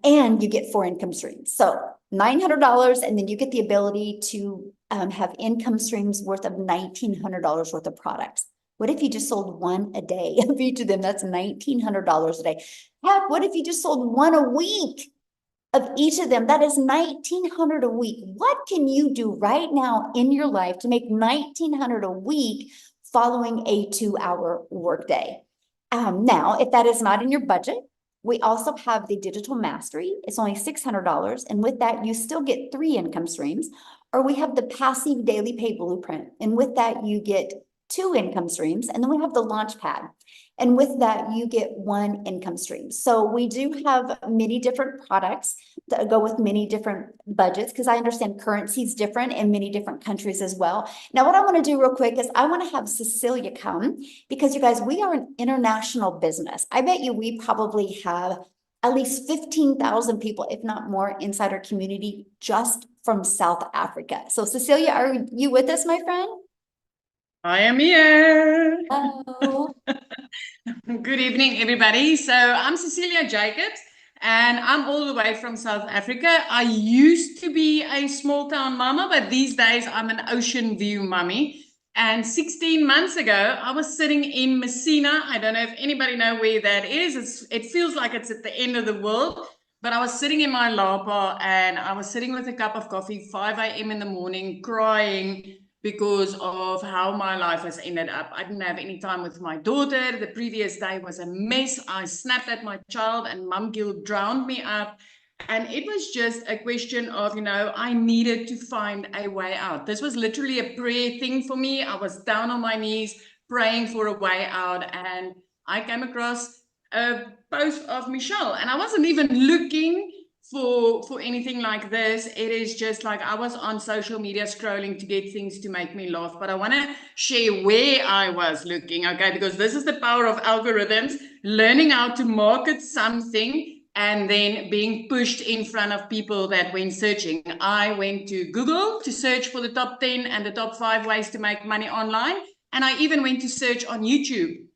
And you get 4 income streams. So $900, and then you get the ability to have income streams worth of $1,900 worth of products. What if you just sold one a day of each of them? That's $1,900 a day. Heck, what if you just sold one a week of each of them? That is $1,900 a week. What can you do right now in your life to make $1,900 a week following a 2-hour workday? Now, if that is not in your budget, we also have the Digital Mastery. It's only $600. And with that, you still get 3 income streams. Or we have the Passive Daily Pay Blueprint. And with that, you get 2 income streams. And then we have the Launchpad. And with that, you get 1 income stream. So we do have many different products that go with many different budgets, because I understand currency is different in many different countries as well. Now, what I want to do real quick is I want to have Cecilia come, because you guys, we are an international business. I bet you we probably have at least 15,000 people, if not more, inside our community just from South Africa. So Cecilia, are you with us, my friend? I am here. Hello. Good evening, everybody. So I'm Cecilia Jacobs, and I'm all the way from South Africa. I used to be a small town mama, but these days I'm an ocean view mummy. And 16 months ago, I was sitting in Messina. I don't know if anybody know where that is. It feels like it's at the end of the world. But I was sitting in my lapa, and I was sitting with a cup of coffee, 5 a.m. in the morning, crying because of how my life has ended up. I didn't have any time with my daughter. The previous day was a mess. I snapped at my child, and mum guilt drowned me up. And it was just a question of, I needed to find a way out. This was literally a prayer thing for me. I was down on my knees praying for a way out. And I came across a post of Michelle, and I wasn't even looking for anything like this. It is just like I was on social media scrolling to get things to make me laugh. But I want to share where I was looking, okay? Because this is the power of algorithms, learning how to market something and then being pushed in front of people that went searching. I went to Google to search for the top 10 and the top 5 ways to make money online. And I even went to search on YouTube.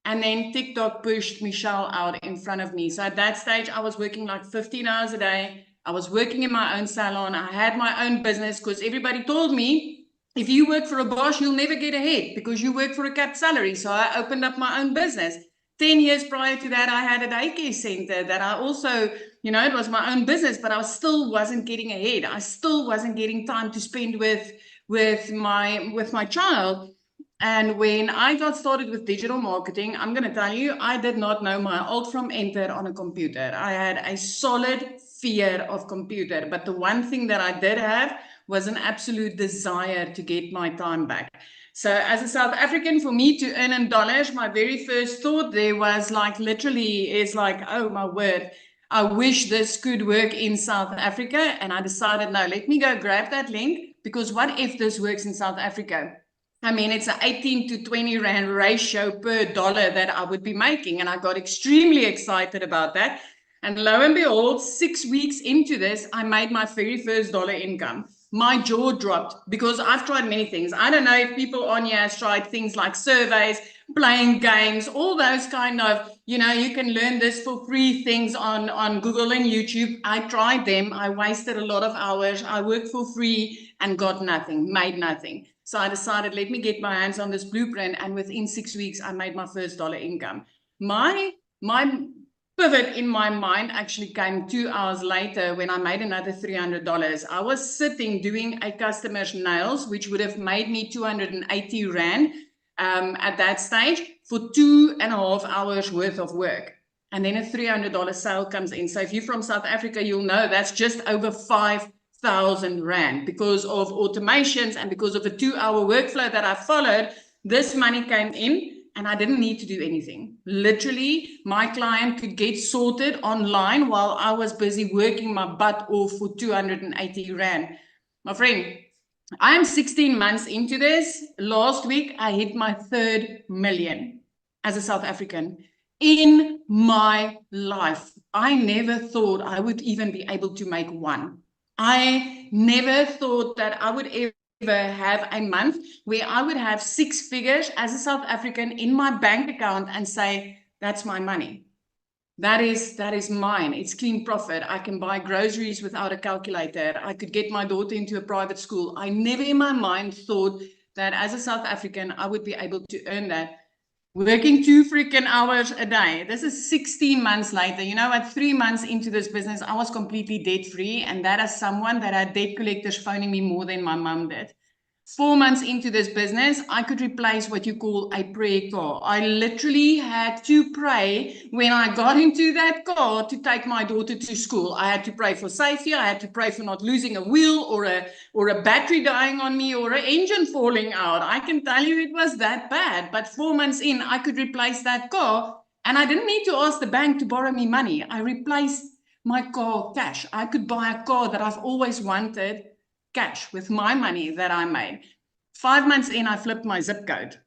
And then TikTok pushed Michelle out in front of me. So at that stage, I was working like 15 hours a day. I was working in my own salon. I had my own business, because everybody told me, if you work for a boss, you'll never get ahead because you work for a capped salary. So I opened up my own business. 10 years prior to that, I had a daycare center that I also, it was my own business, but I still wasn't getting ahead. I still wasn't getting time to spend with my child. And when I got started with digital marketing, I'm going to tell you, I did not know my alt from enter on a computer. I had a solid fear of computer. But the one thing that I did have was an absolute desire to get my time back. So as a South African, for me to earn in dollars, my very first thought there was like, literally, is like, oh my word, I wish this could work in South Africa. And I decided, no, let me go grab that link, because what if this works in South Africa? I mean, it's an 18 to 20 Rand ratio per dollar that I would be making. And I got extremely excited about that. And lo and behold, 6 weeks into this, I made my very first dollar income. My jaw dropped, because I've tried many things. I don't know if people on here have tried things like surveys, playing games, all those kind of, you can learn this for free things on Google and YouTube. I tried them. I wasted a lot of hours. I worked for free and got nothing, made nothing. So I decided, let me get my hands on this blueprint. And within 6 weeks, I made my first dollar income. My pivot in my mind actually came 2 hours later, when I made another $300. I was sitting doing a customer's nails, which would have made me 280 Rand at that stage, for 2.5 hours worth of work. And then a $300 sale comes in. So if you're from South Africa, you'll know that's just over 5,000 Rand because of automations and because of a 2-hour workflow that I followed. This money came in and I didn't need to do anything. Literally, my client could get sorted online while I was busy working my butt off for 280 Rand. My friend, I'm 16 months into this. Last week, I hit my 3rd million as a South African in my life. I never thought I would even be able to make one. I never thought that I would ever have a month where I would have 6 figures as a South African in my bank account and say, that's my money. That is mine. It's clean profit. I can buy groceries without a calculator. I could get my daughter into a private school. I never in my mind thought that as a South African, I would be able to earn that. Working 2 freaking hours a day. This is 16 months later. You know what? 3 months into this business, I was completely debt free. And that is someone that had debt collectors phoning me more than my mom did. 4 months into this business, I could replace what you call a prayer car. I literally had to pray when I got into that car to take my daughter to school. I had to pray for safety. I had to pray for not losing a wheel or a battery dying on me or an engine falling out. I can tell you it was that bad. But 4 months in, I could replace that car. And I didn't need to ask the bank to borrow me money. I replaced my car cash. I could buy a car that I've always wanted cash with my money that I made. 5 months in, I flipped my zip code.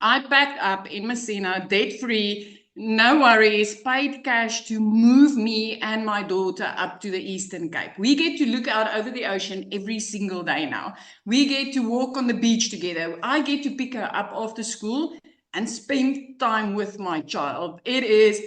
I packed up in Messina, debt-free, no worries, paid cash to move me and my daughter up to the Eastern Cape. We get to look out over the ocean every single day now. We get to walk on the beach together. I get to pick her up after school and spend time with my child. It is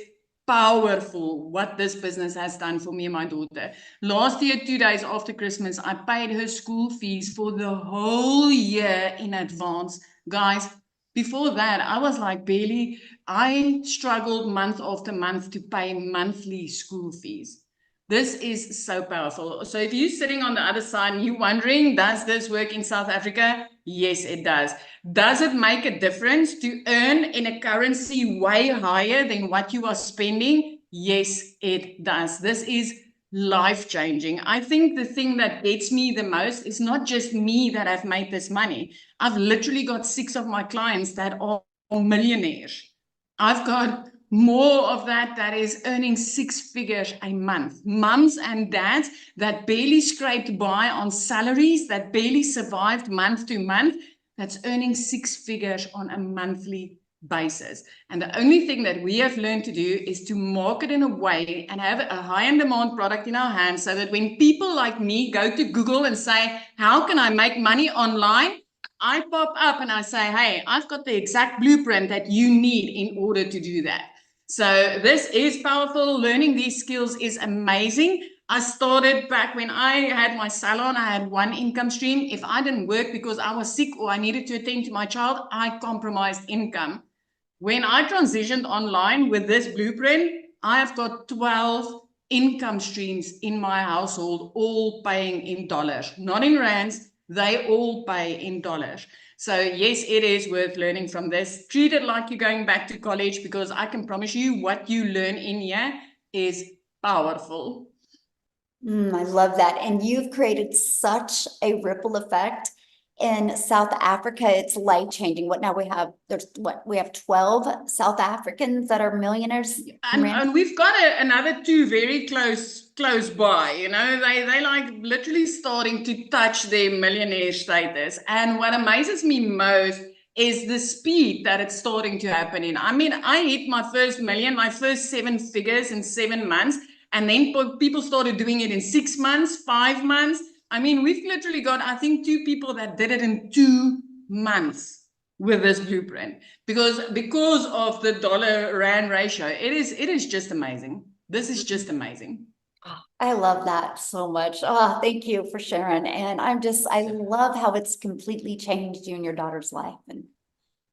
powerful what this business has done for me and my daughter. Last year, 2 days after Christmas, I paid her school fees for the whole year in advance. Guys, before that, I was like barely, I struggled month after month to pay monthly school fees. This is so powerful. So if you're sitting on the other side and you're wondering, does this work in South Africa? Yes, it does. Does it make a difference to earn in a currency way higher than what you are spending? Yes, it does. This is life-changing. I think the thing that gets me the most is not just me that have made this money. I've literally got 6 of my clients that are millionaires. I've got more of that is earning 6 figures a month. Mums and dads that barely scraped by on salaries, that barely survived month to month, that's earning 6 figures on a monthly basis. And the only thing that we have learned to do is to market in a way and have a high and demand product in our hands so that when people like me go to Google and say, how can I make money online? I pop up and I say, hey, I've got the exact blueprint that you need in order to do that. So this is powerful. Learning these skills is amazing. I started back when I had my salon. I had one income stream. If I didn't work because I was sick or I needed to attend to my child, I compromised income. When I transitioned online with this blueprint, I have got 12 income streams in my household, all paying in dollars, not in rands. They all pay in dollars. So yes, it is worth learning from this. Treat it like you're going back to college, because I can promise you what you learn in here is powerful. I love that. And you've created such a ripple effect in South Africa. It's life-changing. We have 12 South Africans that are millionaires. And we've got another 2 very close by, you know, they like literally starting to touch their millionaire status. And what amazes me most is the speed that it's starting to happen in. I mean, I hit my first million, my first 7 figures in 7 months. And then people started doing it in 6 months, 5 months. I mean, we've literally got, I think, 2 people that did it in 2 months with this blueprint, because of the dollar-rand ratio. It is just amazing. This is just amazing. I love that so much. Oh, thank you for sharing. And I love how it's completely changed you and your daughter's life. And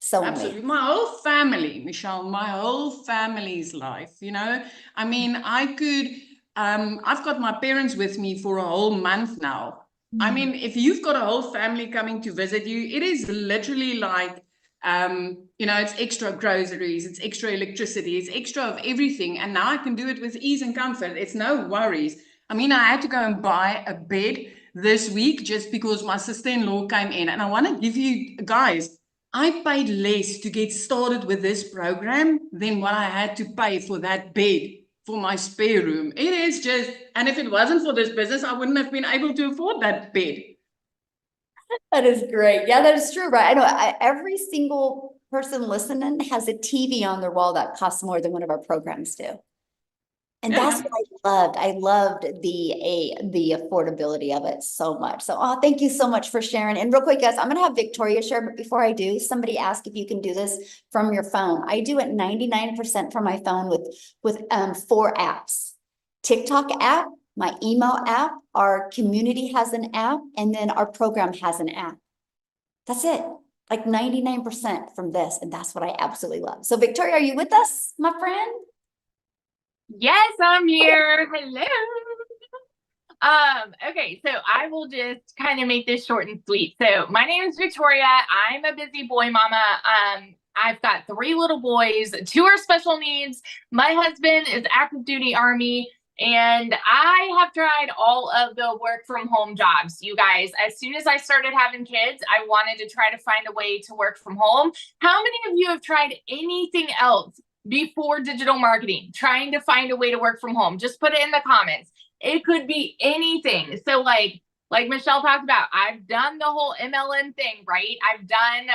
so absolutely. My whole family, Michelle, my whole family's life, you know, I mean, I've got my parents with me for a whole month now. I mean, if you've got a whole family coming to visit you, it is literally like It's extra groceries, it's extra electricity, it's extra of everything. And now I can do it with ease and comfort. It's no worries. I mean, I had to go and buy a bed this week just because my sister-in-law came in. And I want to give you guys, I paid less to get started with this program than what I had to pay for that bed for my spare room. It is just, and if it wasn't for this business, I wouldn't have been able to afford that bed. That is great. Yeah, that is true, right? I know every single person listening has a TV on their wall that costs more than one of our programs do. And that's what I loved. I loved the affordability of it so much. So, thank you so much for sharing. And real quick, guys, I'm gonna have Victoria share, but before I do, somebody asked if you can do this from your phone. I do it 99% from my phone with 4 apps. TikTok app, my email app, our community has an app, and then our program has an app. That's it. Like 99% from this, and that's what I absolutely love. So, Victoria, are you with us, my friend? Yes, I'm here. Hello. Okay, so I will just kind of make this short and sweet. So my name is Victoria. I'm a busy boy mama. I've got 3 little boys, 2 are special needs. My husband is active duty Army, and I have tried all of the work from home jobs. You guys, as soon as I started having kids, I wanted to try to find a way to work from home. How many of you have tried anything else before digital marketing, trying to find a way to work from home? Just put it in the comments. It could be anything. So like Michelle talked about, I've done the whole MLM thing, right? I've done,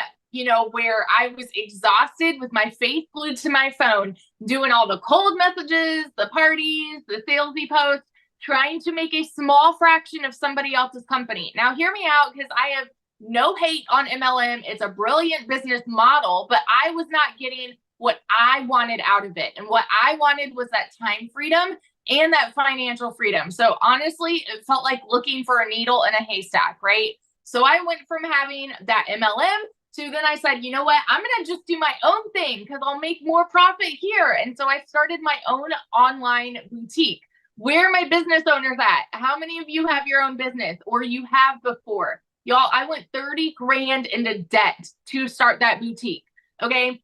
where I was exhausted with my face glued to my phone, doing all the cold messages, the parties, the salesy posts, trying to make a small fraction of somebody else's company. Now hear me out, because I have no hate on MLM. It's a brilliant business model, but I was not getting what I wanted out of it. And what I wanted was that time freedom and that financial freedom. So honestly, it felt like looking for a needle in a haystack, right? So I went from having that MLM to then I said, you know what, I'm going to just do my own thing because I'll make more profit here. And so I started my own online boutique. Where are my business owners at? How many of you have your own business or you have before? Y'all, I went 30 grand into debt to start that boutique. Okay.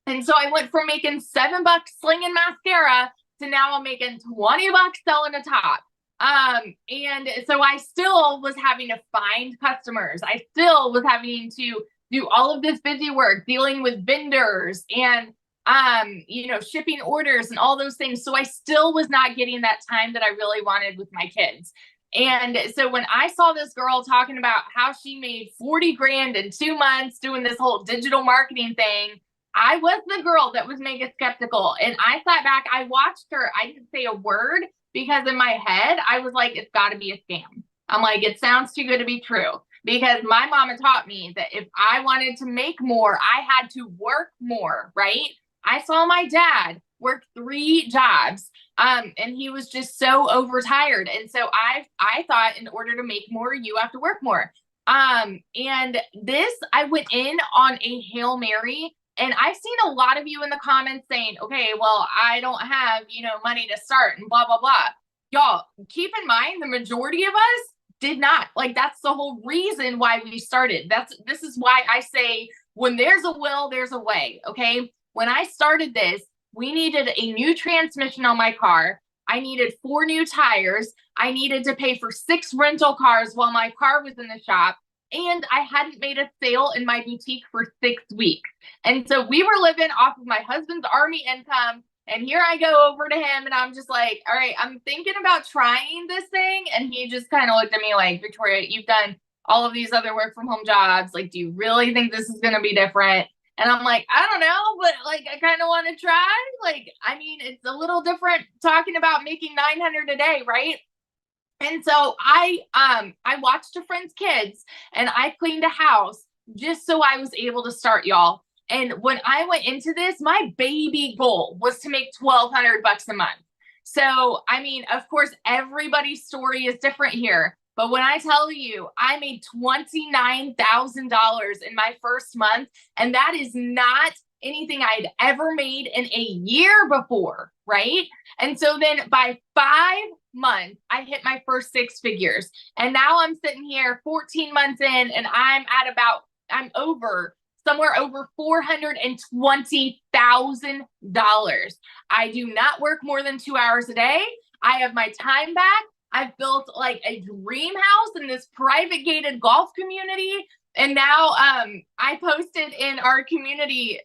And so I went from making $7 slinging mascara to now I'm making $20 selling a top. And so I still was having to find customers. I still was having to do all of this busy work, dealing with vendors and, shipping orders and all those things. So I still was not getting that time that I really wanted with my kids. And so when I saw this girl talking about how she made 40 grand in 2 months doing this whole digital marketing thing, I was the girl that was mega skeptical. And I sat back, I watched her. I didn't say a word because in my head, I was like, it's got to be a scam. I'm like, it sounds too good to be true. Because my mama taught me that if I wanted to make more, I had to work more, right? I saw my dad work 3 jobs, and he was just so overtired. And so I thought in order to make more, you have to work more. And this, I went in on a Hail Mary. And I've seen a lot of you in the comments saying, okay, well, I don't have, money to start and blah, blah, blah. Y'all, keep in mind, the majority of us did not. Like, that's the whole reason why we started. This is why I say, when there's a will, there's a way. Okay. When I started this, we needed a new transmission on my car. I needed 4 new tires. I needed to pay for 6 rental cars while my car was in the shop. And I hadn't made a sale in my boutique for 6 weeks. And so we were living off of my husband's Army income. And here I go over to him and I'm just like, all right, I'm thinking about trying this thing. And he just kind of looked at me like, Victoria, you've done all of these other work from home jobs. Like, do you really think this is going to be different? And I'm like, I don't know, but like, I kind of want to try. Like, I mean, it's a little different talking about making 900 a day, right? And so I watched a friend's kids and I cleaned a house just so I was able to start, y'all. And when I went into this, my baby goal was to make $1,200 a month. So, I mean, of course, everybody's story is different here. But when I tell you, I made $29,000 in my first month, and that is not anything I'd ever made in a year before, right? And so then by 5 months, I hit my first 6 figures. And now I'm sitting here 14 months in, and I'm over somewhere over $420,000. I do not work more than 2 hours a day. I have my time back. I've built like a dream house in this private gated golf community. And now I posted in our community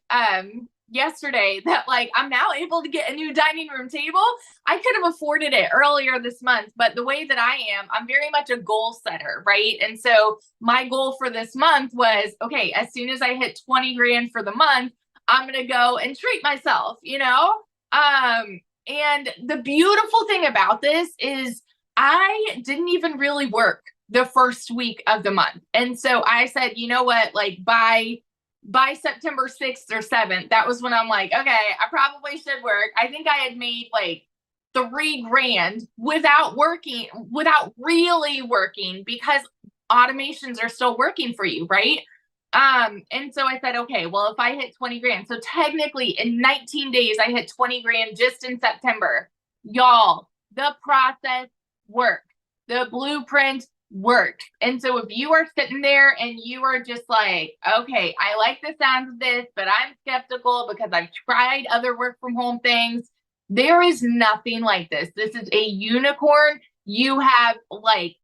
yesterday that like I'm now able to get a new dining room table. I could have afforded it earlier this month, but the way that I am, I'm very much a goal setter, right? And so my goal for this month was, okay, as soon as I hit 20 grand for the month, I'm going to go and treat myself, you know? And the beautiful thing about this is I didn't even really work the first week of the month. And so I said, you know what, like by September 6th or 7th, that was when I'm like, okay, I probably should work. I think I had made like $3,000 without really working, because automations are still working for you, right? And so I said, okay, well, if I hit 20 grand, so technically in 19 days, I hit 20 grand just in September. Y'all, the process worked. The blueprint worked. And so if you are sitting there and you are just like, okay, I like the sound of this, but I'm skeptical because I've tried other work from home things. There is nothing like this. This is a unicorn. You have like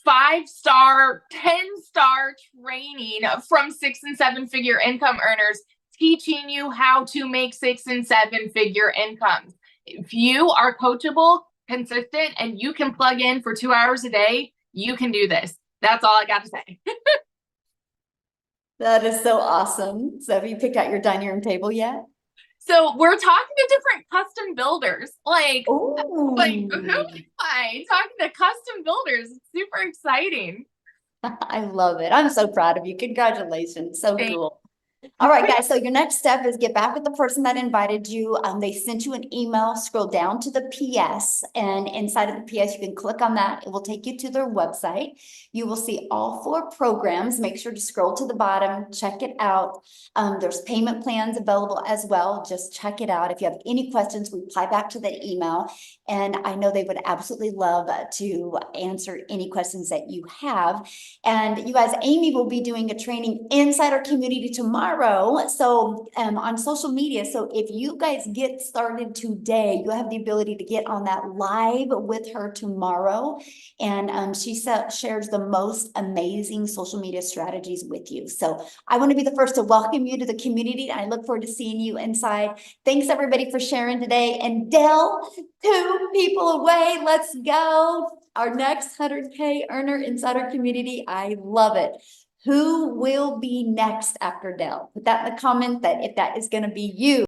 5-star, 10-star training from 6 and 7 figure income earners teaching you how to make 6 and 7 figure incomes. If you are coachable, consistent, and you can plug in for 2 hours a day, you can do this. That's all I got to say. That is so awesome. So have you picked out your dining room table yet? So we're talking to different custom builders. Like who Ooh. am I talking to custom builders? It's super exciting. I love it. I'm so proud of you. Congratulations. So Thank cool. All right, guys. So your next step is get back with the person that invited you. They sent you an email, scroll down to the PS, and inside of the PS, you can click on that. It will take you to their website. You will see all 4 programs. Make sure to scroll to the bottom, check it out. There's payment plans available as well. Just check it out. If you have any questions, reply back to the email. And I know they would absolutely love to answer any questions that you have. And you guys, Amy will be doing a training inside our community tomorrow. So on social media. So if you guys get started today, you have the ability to get on that live with her tomorrow. And she shares the most amazing social media strategies with you. So I want to be the first to welcome you to the community. I look forward to seeing you inside. Thanks everybody for sharing today. And Dell, 2 people away. Let's go. Our next 100K earner inside our community. I love it. Who will be next after Dell? Put that in the comment that if that is going to be you.